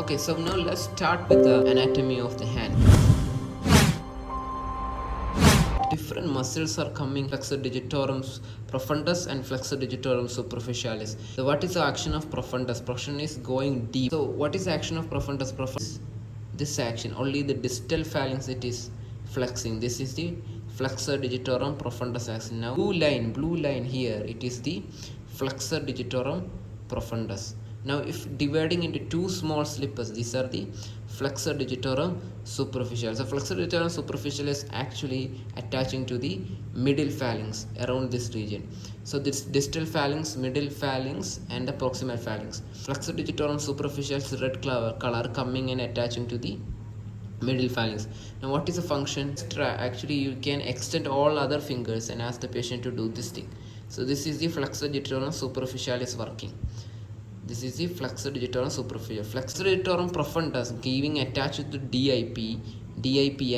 Okay, so now let's start with the anatomy of the hand. Different muscles are coming: flexor digitorum profundus and flexor digitorum superficialis. So what is the action of profundus? Profundus is going deep. So what is the action of profundus? Profundus, this action, only the distal phalanx it is flexing. This is the flexor digitorum profundus action. Now blue line here, it is the flexor digitorum profundus. Now if dividing into two small slippers, these are the flexor digitorum superficialis. So flexor digitorum superficialis is actually attaching to the middle phalanx around this region. So this distal phalanx, middle phalanx and the proximal phalanx. Flexor digitorum superficialis red color coming and attaching to the middle phalanx. Now what is the function? Actually you can extend all other fingers and ask the patient to do this thing. So this is the flexor digitorum superficialis working. This is the flexor digitorum superficialis. Flexor digitorum profundus giving attached to DIP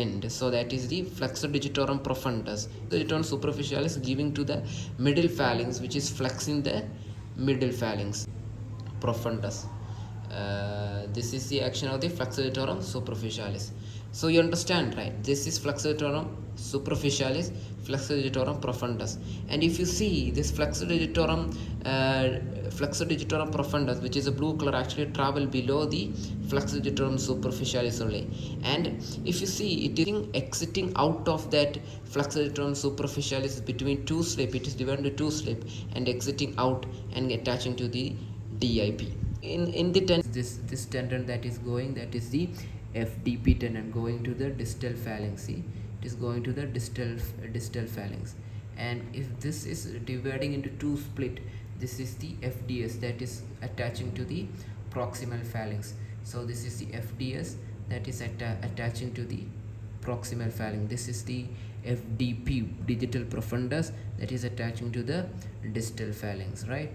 end. So that is the flexor digitorum profundus. The digitorum superficialis giving to the middle phalanx, which is flexing the middle phalanx profundus. This is the action of the flexor digitorum superficialis. So you understand, right? This is flexor digitorum superficialis, flexor digitorum profundus. And if you see this flexor digitorum profundus, which is a blue color, actually travel below the flexor digitorum superficialis only. And if you see, it is exiting out of that flexor digitorum superficialis between two slip. It is divided into two slip and exiting out and attaching to the DIP. In the this tendon that is going, that is the FDP tendon going to the distal phalanx. See, it is going to the distal phalanx. And if this is dividing into two split, this is the FDS that is attaching to the proximal phalanx. So this is the FDS that is attaching to the proximal phalanx. This is the FDP, digital profundus, that is attaching to the distal phalanx, right?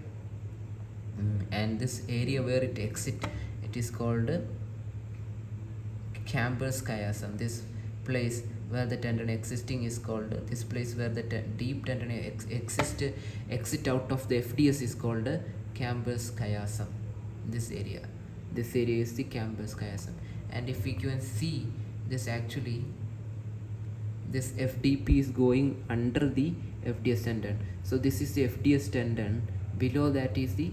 And this area where it exit, it is called Camber's chiasm. This place where the tendon existing is called, this place where the deep tendon exit out of the FDS is called Camber's chiasm. This area is the Camber's chiasm. And if we can see this, actually this FDP is going under the FDS tendon. So this is the FDS tendon, below that is the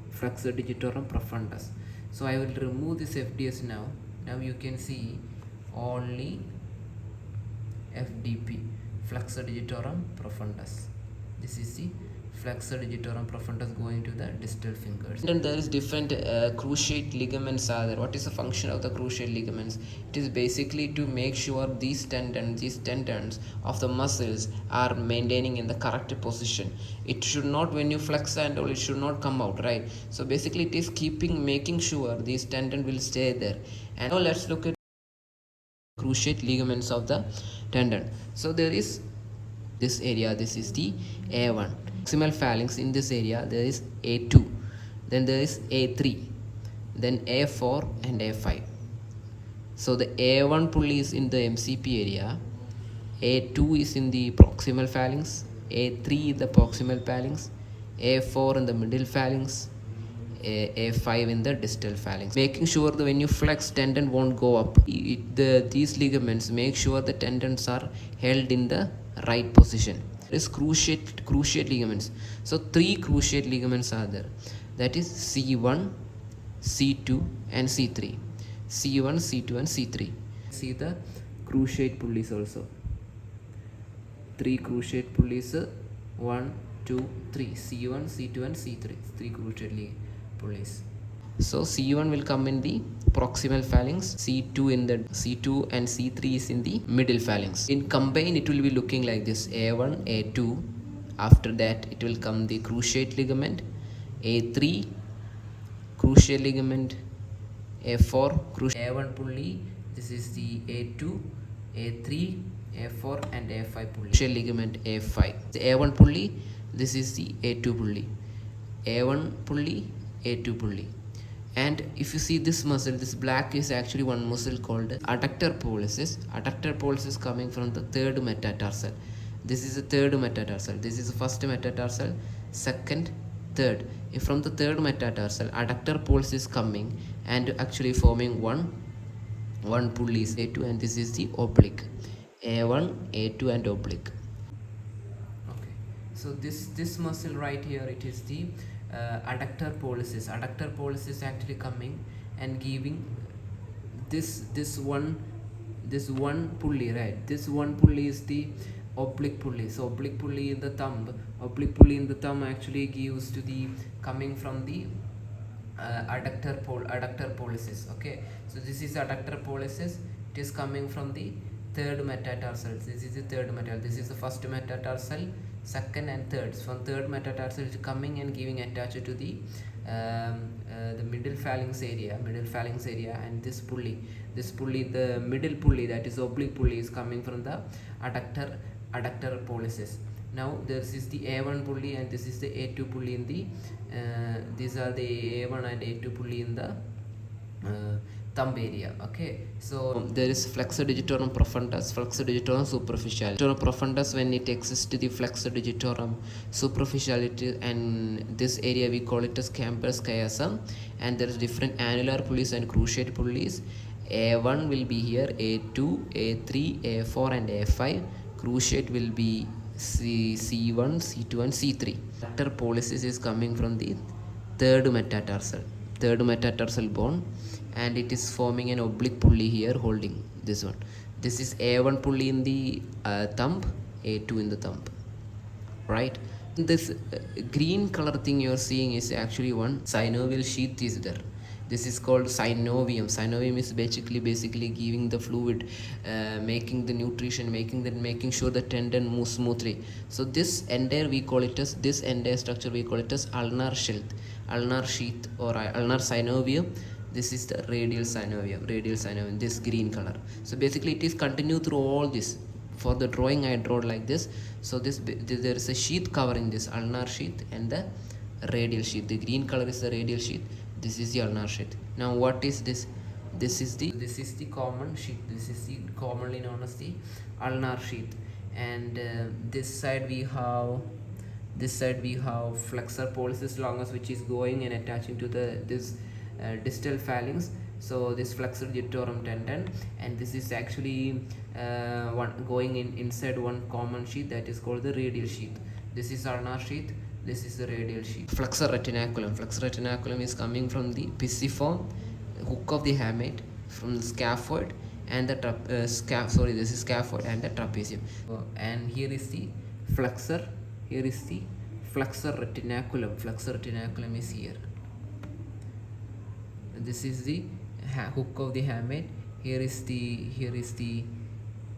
flexor digitorum profundus. So I will remove this FDS now. Now you can see only FDP, flexor digitorum profundus. This is the flexor digitorum profundus going to the distal fingers. And then there is different cruciate ligaments are there. What is the function of the cruciate ligaments? It is basically to make sure these tendons of the muscles are maintaining in the correct position. It should not, when you flex and all, it should not come out, right? So basically it is making sure these tendon will stay there. And now let's look at cruciate ligaments of the tendon. So there is this area, this is the A1 proximal phalanx. In this area there is A2, then there is A3, then A4 and A5. So the A1 pulley is in the MCP area, A2 is in the proximal phalanx, A3 in the proximal phalanx, A4 in the middle phalanx, A5 in the distal phalanx. Making sure that when you flex, tendon won't go up. These ligaments make sure the tendons are held in the right position. There is cruciate ligaments. So three cruciate ligaments are there. That is C1, C2 and C3. C1, C2 and C3. See the cruciate pulleys also. Three cruciate pulleys, 1, 2, 3. C1, C2 and C3. Three cruciate pulleys. So C1 will come in the proximal phalanx, C2 in the C2 and C3 is in the middle phalanx. In combine it will be looking like this: A1, A2, after that it will come the cruciate ligament, A3 cruciate ligament, A4 cruciate, A1 pulley, this is the A2, A3, A4 and A5 pulley. Cruciate ligament A5. The A1 pulley, this is the A2 pulley. A1 pulley, A2 pulley. And if you see this muscle, this black is actually one muscle called adductor pollicis. Adductor pollicis coming from the third metatarsal. This is the third metatarsal. This is the first metatarsal, second, third. if from the third metatarsal, adductor pulse is coming and actually forming one pulley is A2, and this is the oblique. A1, A2 and oblique. Okay, so this muscle right here, it is the adductor pollicis. Adductor pollicis is actually coming and giving this one pulley, right? This one pulley is the oblique pulley. So oblique pulley in the thumb actually gives to the coming from the adductor pollicis. Okay, so this is adductor pollicis. It is coming from the third metatarsal. This is the third metatarsal. This is the first metatarsal, second and third. From third metatarsal is coming and giving attached to the middle phalanx area, and this pulley, the middle pulley, that is oblique pulley, is coming from the adductor pollicis. Now this is the A1 pulley and this is the A2 pulley in the these are the A1 and A2 pulley in the thumb area. Okay, so there is flexor digitorum profundus, flexor digitorum superficial. Digitorum profundus, when it exists to the flexor digitorum superficiality, and this area we call it as campus chiasm, and there is different annular pulleys and cruciate pulleys. A1 will be here, A2, A3, A4 and A5. Cruciate will be C1, C2 and C3. Adductor pollicis is coming from the third metatarsal bone, and it is forming an oblique pulley here holding this one. This is A1 pulley in the thumb, A2 in the thumb, right? This green color thing you're seeing is actually one synovial sheath is there. This is called synovium. Synovium is basically giving the fluid, making the nutrition, making sure the tendon moves smoothly. So this entire structure we call it as ulnar sheath or ulnar synovium. This is the radial synovium, this green color. So basically it is continued through all this. For the drawing I draw like this. So there is a sheath covering this ulnar sheath and the radial sheath. The green color is the radial sheath. This is the ulnar sheath. Now what is this? This is the common sheath. This is the commonly known as the ulnar sheath. And this side we have flexor pollicis longus, which is going and attaching to this distal phalanx. So this flexor digitorum tendon, and this is actually going inside one common sheath, that is called the radial sheath. This is ulnar sheath. This is the radial sheath. Flexor retinaculum is coming from the pisiform hook of the hamate, from the scaphoid and the this is scaphoid and the trapezium. And here is the flexor. Here is the flexor retinaculum. Flexor retinaculum is here. This is the hook of the hamate. Here is the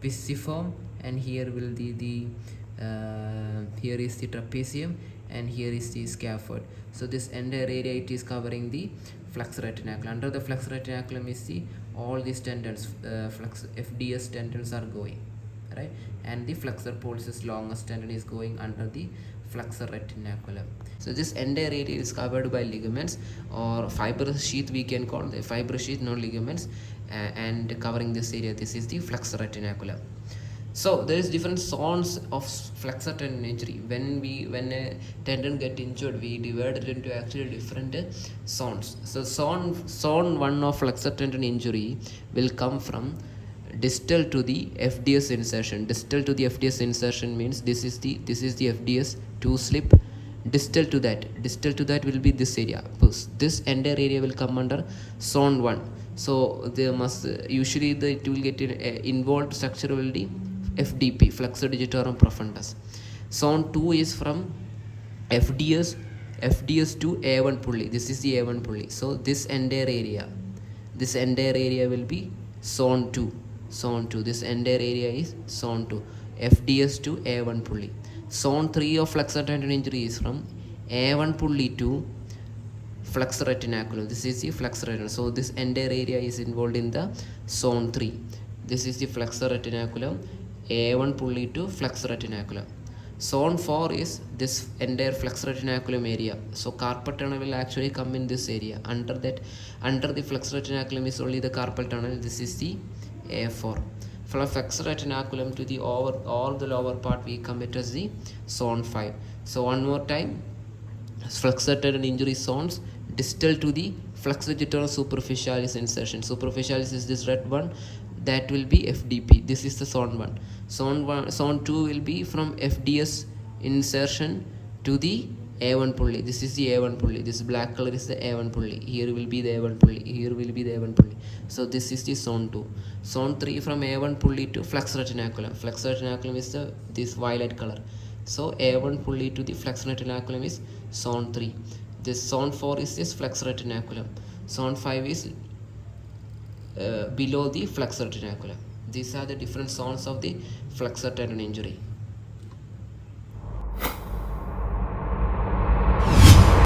pisiform, and here will be the here is the trapezium, and here is the scaphoid. So this entire area, it is covering the flexor retinaculum. Under the flexor retinaculum is the all these tendons, FDS tendons are going, right? And the flexor pollicis longus tendon is going under the flexor retinaculum. So this entire area is covered by ligaments or fibrous sheath, we can call the fibrous sheath, not ligaments, and covering this area. This is the flexor retinaculum. So there is different zones of flexor tendon injury. When a tendon get injured, we divide it into actually different zones. So zone 1 of flexor tendon injury will come from distal to the FDS insertion. Distal to the FDS insertion means this is the FDS 2 slip. Distal to that will be this area. This entire area will come under zone 1. So there must usually it will get involved structure will be FDP, flexor digitorum profundus. Zone 2 is from FDS to A1 pulley. This is the A1 pulley. So this entire area will be zone 2. This entire area is zone 2, FDS to A1 pulley. Zone 3 of flexor tendon injury is from A1 pulley to flexor retinaculum. This is the flexor retinaculum. So this entire area is involved in the zone 3. This is the flexor retinaculum, A1 pulley to flexor retinaculum. Zone 4 is this entire flexor retinaculum area. So carpal tunnel will actually come in this area. Under the flexor retinaculum is only the carpal tunnel. This is the A4. From flexor retinaculum to the all the lower part, we come it as the zone 5. So one more time, flexor tendon injury zones distal to the flexor digitorum superficialis insertion. Superficialis is this red one, that will be FDP. This is the zone 1. Zone 2 will be from FDS insertion to the A1 pulley. This is the A1 pulley. This black color is the A1 pulley. Here will be the A1 pulley. Here will be the A1 pulley. So this is the zone 2. Zone 3 from A1 pulley to flexor retinaculum. Flexor retinaculum is this violet color. So A1 pulley to the flexor retinaculum is zone 3. This zone 4 is this flexor retinaculum. Zone 5 is below the flexor retinaculum. These are the different zones of the flexor tendon injury.